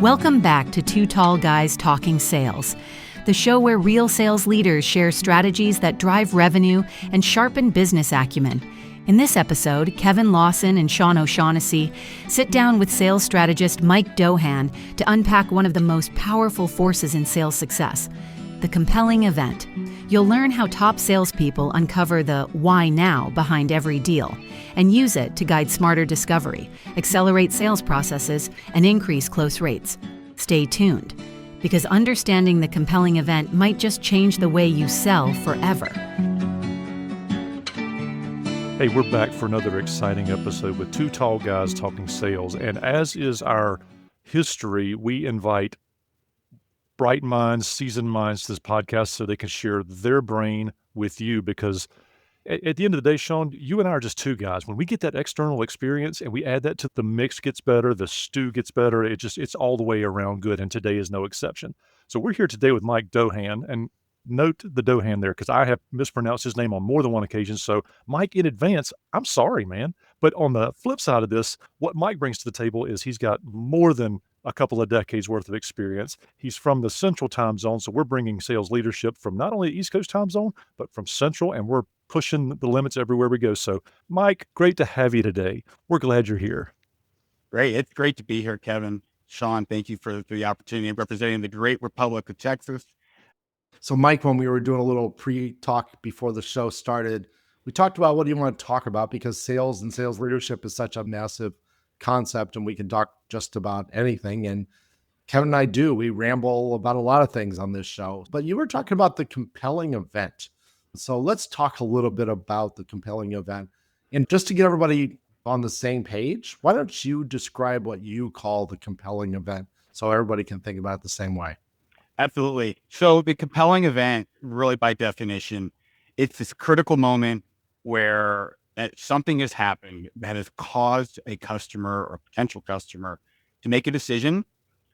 Welcome back to Two Tall Guys Talking Sales, the show where real sales leaders share strategies that drive revenue and sharpen business acumen. In this episode, Kevin Lawson and Sean O'Shaughnessy sit down with sales strategist Mike Dowhan to unpack one of the most powerful forces in sales success, the compelling event. You'll learn how top salespeople uncover the why now behind every deal and use it to guide smarter discovery, accelerate sales processes, and increase close rates. Stay tuned, because understanding the compelling event might just change the way you sell forever. Hey, we're back for another exciting episode with Two Tall Guys Talking Sales. And as is our history, we invite bright minds, seasoned minds to this podcast so they can share their brain with you, because at the end of the day, Sean, you and I are just two guys. When we get that external experience and we add that to the mix gets better, the stew gets better, it's all the way around good, and today is no exception. So we're here today with Mike Dowhan, and note the Dowhan there because I have mispronounced his name on more than one occasion. So Mike, in advance, I'm sorry, man. But on the flip side of this, what Mike brings to the table is he's got more than a couple of decades worth of experience. He's from the Central time zone. So we're bringing sales leadership from not only the East Coast time zone, but from Central, and we're pushing the limits everywhere we go. So Mike, great to have you today. We're glad you're here. Great. It's great to be here, Kevin. Sean, thank you for the opportunity of representing the great Republic of Texas. So Mike, when we were doing a little pre-talk before the show started, we talked about what do you want to talk about, because sales and sales leadership is such a massive concept and we can talk just about anything. And Kevin and I we ramble about a lot of things on this show, but you were talking about the compelling event. So let's talk a little bit about the compelling event. And just to get everybody on the same page, why don't you describe what you call the compelling event so everybody can think about it the same way? Absolutely. So the compelling event, really by definition, it's this critical moment where something has happened that has caused a customer or potential customer to make a decision,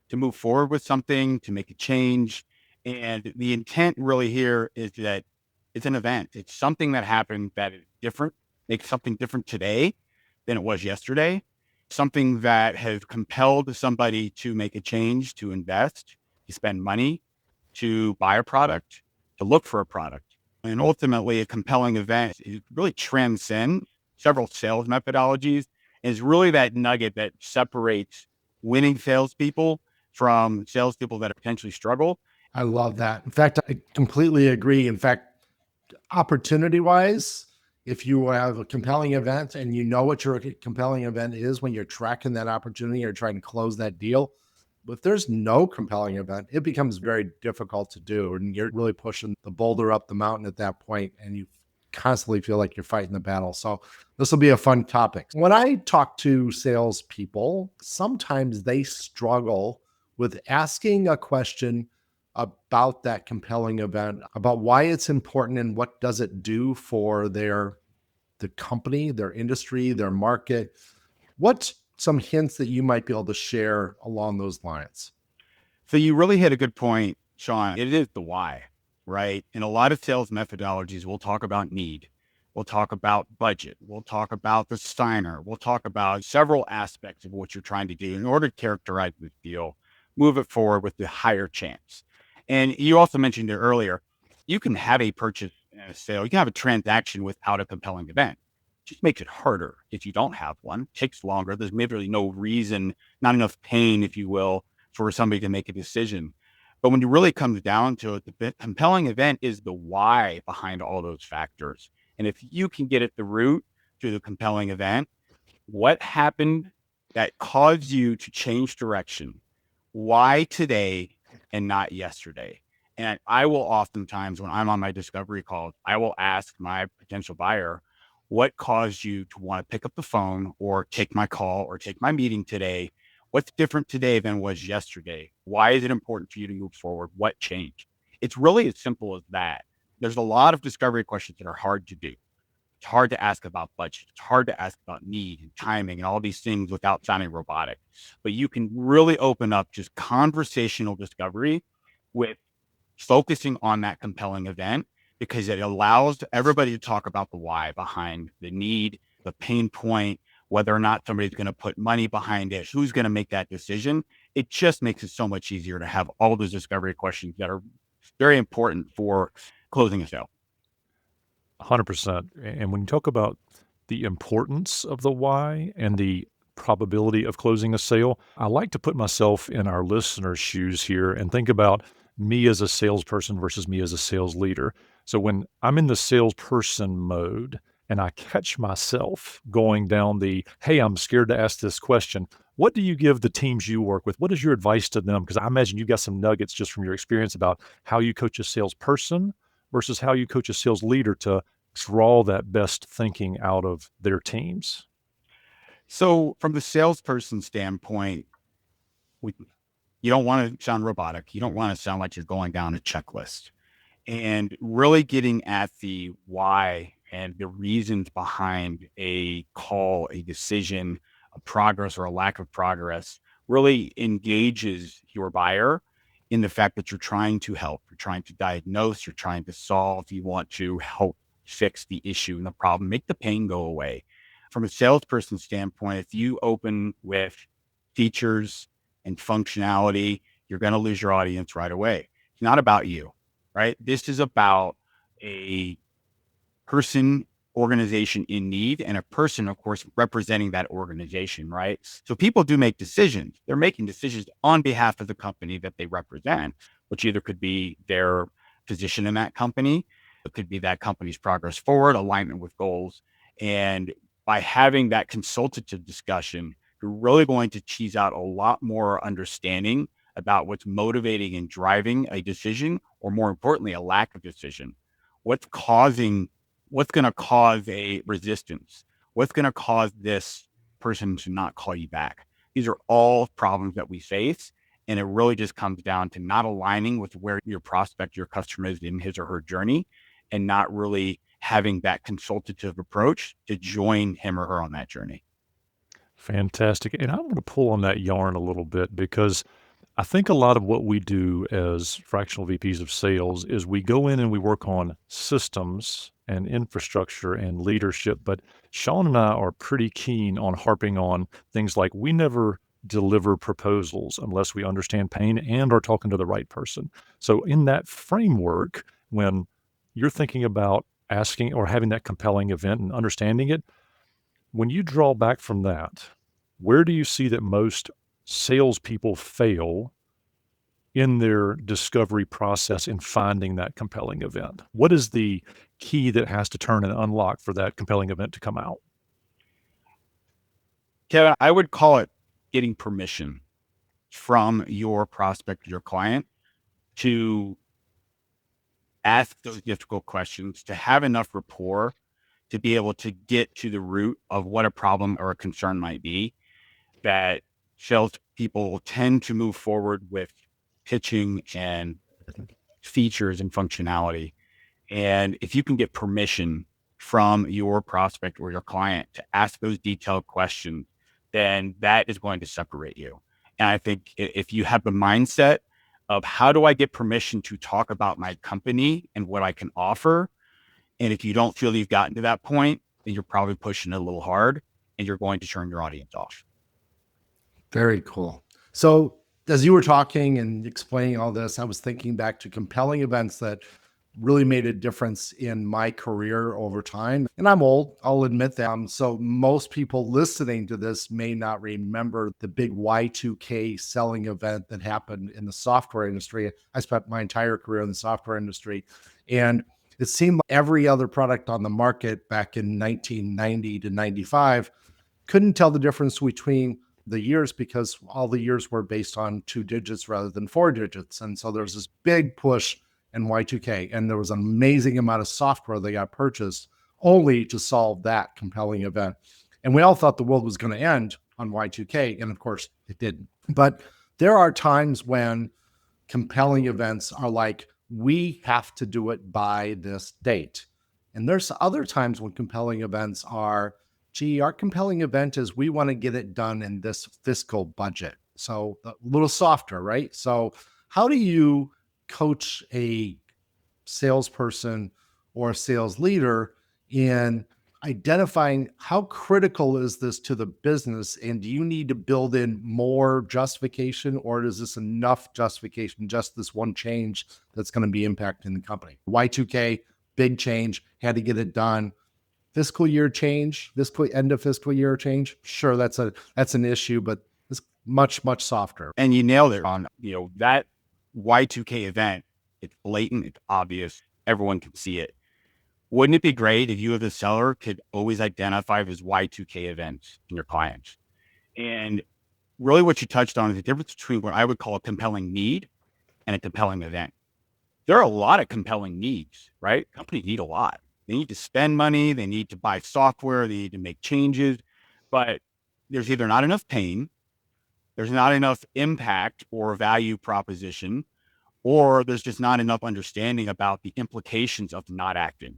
to move forward with something, to make a change. And the intent really here is that it's an event. It's something that happened that is different, makes something different today than it was yesterday, something that has compelled somebody to make a change, to invest, to spend money, to buy a product, to look for a product. And ultimately, a compelling event is really transcends several sales methodologies, and is really that nugget that separates winning salespeople from salespeople that potentially struggle. I love that. In fact, I completely agree. In fact, opportunity-wise, if you have a compelling event and you know what your compelling event is when you're tracking that opportunity or trying to close that deal, but if there's no compelling event, it becomes very difficult to do. And you're really pushing the boulder up the mountain at that point, and you constantly feel like you're fighting the battle. So this will be a fun topic. When I talk to salespeople, sometimes they struggle with asking a question about that compelling event, about why it's important and what does it do for the company, their industry, their market. What's some hints that you might be able to share along those lines? So you really hit a good point, Sean. It is the why, right? In a lot of sales methodologies, we'll talk about need. We'll talk about budget. We'll talk about the Steiner. We'll talk about several aspects of what you're trying to do in order to characterize the deal, move it forward with the higher chance. And you also mentioned it earlier, you can have a purchase and a sale, you can have a transaction without a compelling event. It just makes it harder if you don't have one. It takes longer. There's maybe really no reason, not enough pain, if you will, for somebody to make a decision. But when it really comes down to it, the compelling event is the why behind all those factors. And if you can get at the root through the compelling event, what happened that caused you to change direction? Why today and not yesterday? And I will oftentimes, when I'm on my discovery calls, I will ask my potential buyer, what caused you to want to pick up the phone or take my call or take my meeting today? What's different today than was yesterday? Why is it important for you to move forward? What changed? It's really as simple as that. There's a lot of discovery questions that are hard to do. It's hard to ask about budget. It's hard to ask about need and timing and all these things without sounding robotic. But you can really open up just conversational discovery with focusing on that compelling event, because it allows everybody to talk about the why behind the need, the pain point, whether or not somebody's going to put money behind it, who's going to make that decision. It just makes it so much easier to have all those discovery questions that are very important for closing a sale. 100%. And when you talk about the importance of the why and the probability of closing a sale, I like to put myself in our listeners' shoes here and think about me as a salesperson versus me as a sales leader. So when I'm in the salesperson mode and I catch myself going down the, hey, I'm scared to ask this question, what do you give the teams you work with? What is your advice to them? Because I imagine you got some nuggets just from your experience about how you coach a salesperson versus how you coach a sales leader to draw that best thinking out of their teams. So from the salesperson standpoint, you don't want to sound robotic. You don't want to sound like you're going down a checklist. And really getting at the why and the reasons behind a call, a decision, a progress or a lack of progress really engages your buyer in the fact that you're trying to help, you're trying to diagnose, you're trying to solve, you want to help fix the issue and the problem, make the pain go away. From a salesperson standpoint, if you open with features and functionality, you're going to lose your audience right away. It's not about you, right? This is about a person, organization in need, and a person, of course, representing that organization, right? So people do make decisions. They're making decisions on behalf of the company that they represent, which either could be their position in that company, it could be that company's progress forward, alignment with goals. And by having that consultative discussion, you're really going to tease out a lot more understanding about what's motivating and driving a decision, or more importantly, a lack of decision. What's going to cause a resistance? What's going to cause this person to not call you back? These are all problems that we face. And it really just comes down to not aligning with where your prospect, your customer is in his or her journey, and not really having that consultative approach to join him or her on that journey. Fantastic. And I want to pull on that yarn a little bit because I think a lot of what we do as fractional VPs of sales is we go in and we work on systems and infrastructure and leadership. But Sean and I are pretty keen on harping on things like we never deliver proposals unless we understand pain and are talking to the right person. So in that framework, when you're thinking about asking or having that compelling event and understanding it, when you draw back from that, where do you see that most salespeople fail in their discovery process in finding that compelling event? What is the key that has to turn and unlock for that compelling event to come out? Kevin, I would call it getting permission from your prospect, your client, to ask those difficult questions, to have enough rapport to be able to get to the root of what a problem or a concern might be. That sales people tend to move forward with pitching and features and functionality. And if you can get permission from your prospect or your client to ask those detailed questions, then that is going to separate you. And I think if you have the mindset of how do I get permission to talk about my company and what I can offer, and if you don't feel you've gotten to that point, then you're probably pushing it a little hard and you're going to turn your audience off. Very cool. So as you were talking and explaining all this, I was thinking back to compelling events that really made a difference in my career over time. And I'm old, I'll admit that. So most people listening to this may not remember the big Y2K selling event that happened in the software industry. I spent my entire career in the software industry, and it seemed like every other product on the market back in 1990 to 95 couldn't tell the difference between the years because all the years were based on 2 digits rather than 4 digits. And so there was this big push in Y2K, and there was an amazing amount of software that got purchased only to solve that compelling event. And we all thought the world was going to end on Y2K, and of course it didn't. But there are times when compelling events are like, we have to do it by this date. And there's other times when compelling events are, gee, our compelling event is we want to get it done in this fiscal budget. So a little softer, right? So how do you coach a salesperson or a sales leader in identifying how critical is this to the business, and do you need to build in more justification, or is this enough justification, just this one change that's going to be impacting the company? Y2K, big change, had to get it done. Fiscal year change, this end of fiscal year change, sure, that's an issue, but it's much softer. And you nailed it on, that Y2K event. It's blatant, it's obvious, everyone can see it. Wouldn't it be great if you as a seller could always identify those Y2K events in your clients? And really what you touched on is the difference between what I would call a compelling need and a compelling event. There are a lot of compelling needs, right? Companies need a lot. They need to spend money. They need to buy software. They need to make changes, but there's either not enough pain, there's not enough impact or value proposition, or there's just not enough understanding about the implications of not acting.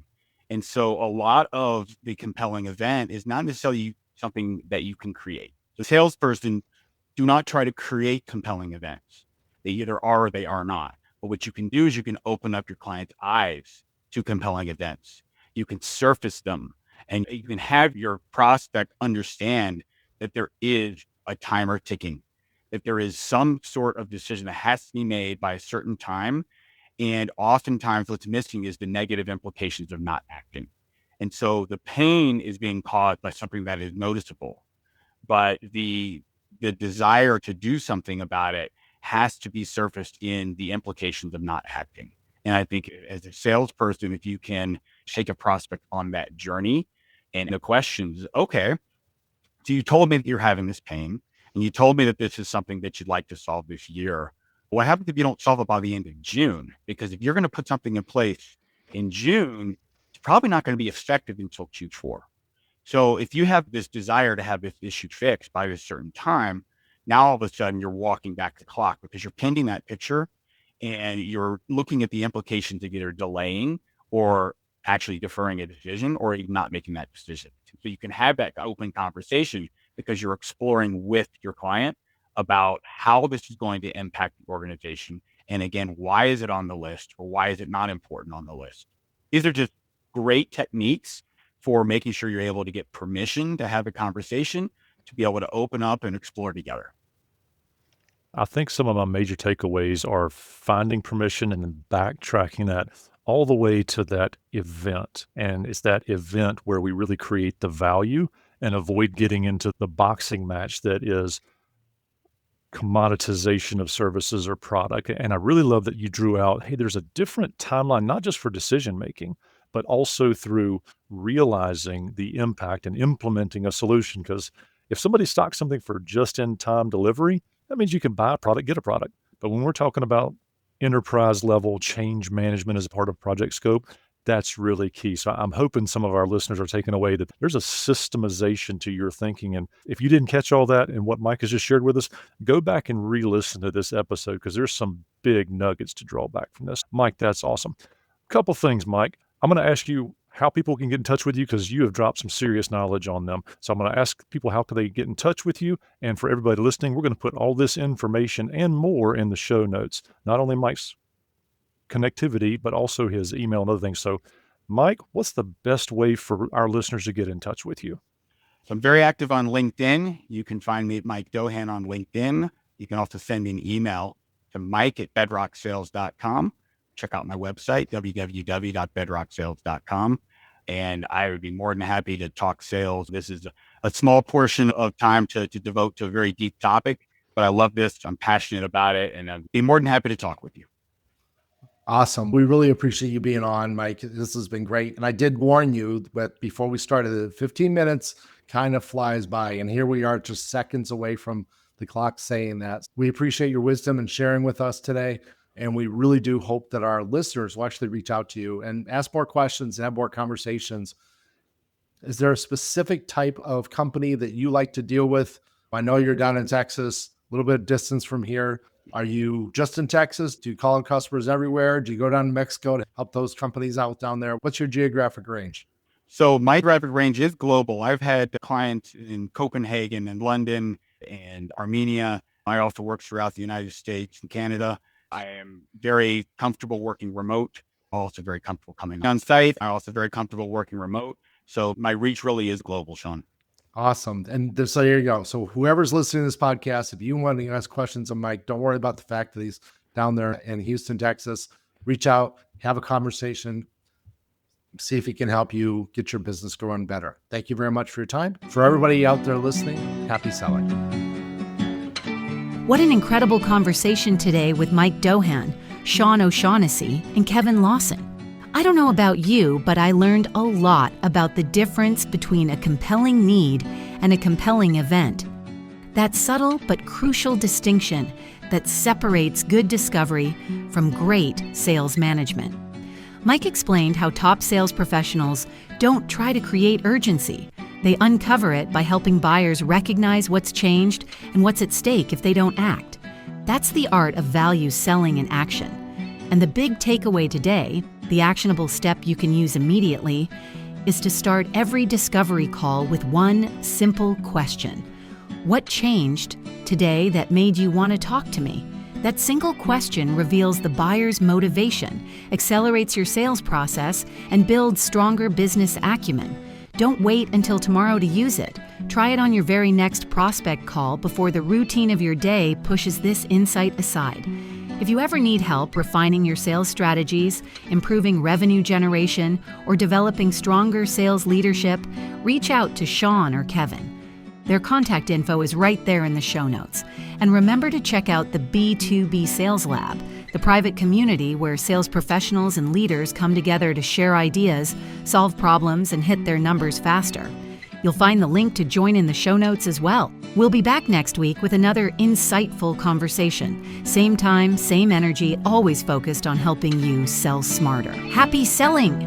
And so a lot of the compelling event is not necessarily something that you can create. The salesperson, do not try to create compelling events. They either are or they are not. But what you can do is you can open up your client's eyes to compelling events. You can surface them, and you can have your prospect understand that there is a timer ticking, that there is some sort of decision that has to be made by a certain time. And oftentimes what's missing is the negative implications of not acting. And so the pain is being caused by something that is noticeable, but the desire to do something about it has to be surfaced in the implications of not acting. And I think as a salesperson, if you can take a prospect on that journey, and the questions, okay, so you told me that you're having this pain, and you told me that this is something that you'd like to solve this year. What happens if you don't solve it by the end of June? Because if you're going to put something in place in June, it's probably not going to be effective until Q4. So if you have this desire to have this issue fixed by a certain time, now all of a sudden you're walking back the clock because you're painting that picture and you're looking at the implications of either delaying or actually deferring a decision or even not making that decision. So you can have that open conversation because you're exploring with your client about how this is going to impact the organization. And again, why is it on the list or why is it not important on the list? These are just great techniques for making sure you're able to get permission to have a conversation, to be able to open up and explore together. I think some of my major takeaways are finding permission and then backtracking that all the way to that event. And it's that event where we really create the value and avoid getting into the boxing match that is commoditization of services or product. And I really love that you drew out, hey, there's a different timeline, not just for decision making, but also through realizing the impact and implementing a solution. Because if somebody stocks something for just in time delivery, that means you can buy a product, get a product. But when we're talking about enterprise level change management as a part of project scope, that's really key. So I'm hoping some of our listeners are taking away that there's a systemization to your thinking. And if you didn't catch all that and what Mike has just shared with us, go back and re-listen to this episode because there's some big nuggets to draw back from this. Mike, that's awesome. Couple things, Mike. I'm going to ask you how people can get in touch with you because you have dropped some serious knowledge on them. So I'm going to ask people how can they get in touch with you. And for everybody listening, we're going to put all this information and more in the show notes. Not only Mike's connectivity, but also his email and other things. So Mike, what's the best way for our listeners to get in touch with you? So I'm very active on LinkedIn. You can find me at Mike Dowhan on LinkedIn. You can also send me an email to mike@bedrocksales.com. Check out my website, www.bedrocksales.com. And I would be more than happy to talk sales. This is a small portion of time to devote to a very deep topic, but I love this. I'm passionate about it, and I'd be more than happy to talk with you. Awesome. We really appreciate you being on, Mike. This has been great. And I did warn you, but before we started, 15 minutes kind of flies by. And here we are just seconds away from the clock saying that. We appreciate your wisdom and sharing with us today. And we really do hope that our listeners will actually reach out to you and ask more questions and have more conversations. Is there a specific type of company that you like to deal with? I know you're down in Texas, a little bit of distance from here. Are you just in Texas? Do you call on customers everywhere? Do you go down to Mexico to help those companies out down there? What's your geographic range? So my geographic range is global. I've had clients in Copenhagen and London and Armenia. I also work throughout the United States and Canada. I am very comfortable working remote. Also very comfortable coming on site. I'm also very comfortable working remote. So my reach really is global, Sean. Awesome. And so there you go. So whoever's listening to this podcast, if you want to ask questions of Mike, don't worry about the fact that he's down there in Houston, Texas. Reach out, have a conversation, see if he can help you get your business growing better. Thank you very much for your time. For everybody out there listening, happy selling. What an incredible conversation today with Mike Dowhan, Sean O'Shaughnessy, and Kevin Lawson. I don't know about you, but I learned a lot about the difference between a compelling need and a compelling event. That subtle but crucial distinction that separates good discovery from great sales management. Mike explained how top sales professionals don't try to create urgency. They uncover it by helping buyers recognize what's changed and what's at stake if they don't act. That's the art of value selling in action. And the big takeaway today, the actionable step you can use immediately, is to start every discovery call with one simple question. What changed today that made you want to talk to me? That single question reveals the buyer's motivation, accelerates your sales process, and builds stronger business acumen. Don't wait until tomorrow to use it. Try it on your very next prospect call before the routine of your day pushes this insight aside. If you ever need help refining your sales strategies, improving revenue generation, or developing stronger sales leadership, reach out to Sean or Kevin. Their contact info is right there in the show notes. And remember to check out the B2B Sales Lab, the private community where sales professionals and leaders come together to share ideas, solve problems, and hit their numbers faster. You'll find the link to join in the show notes as well. We'll be back next week with another insightful conversation. Same time, same energy, always focused on helping you sell smarter. Happy selling!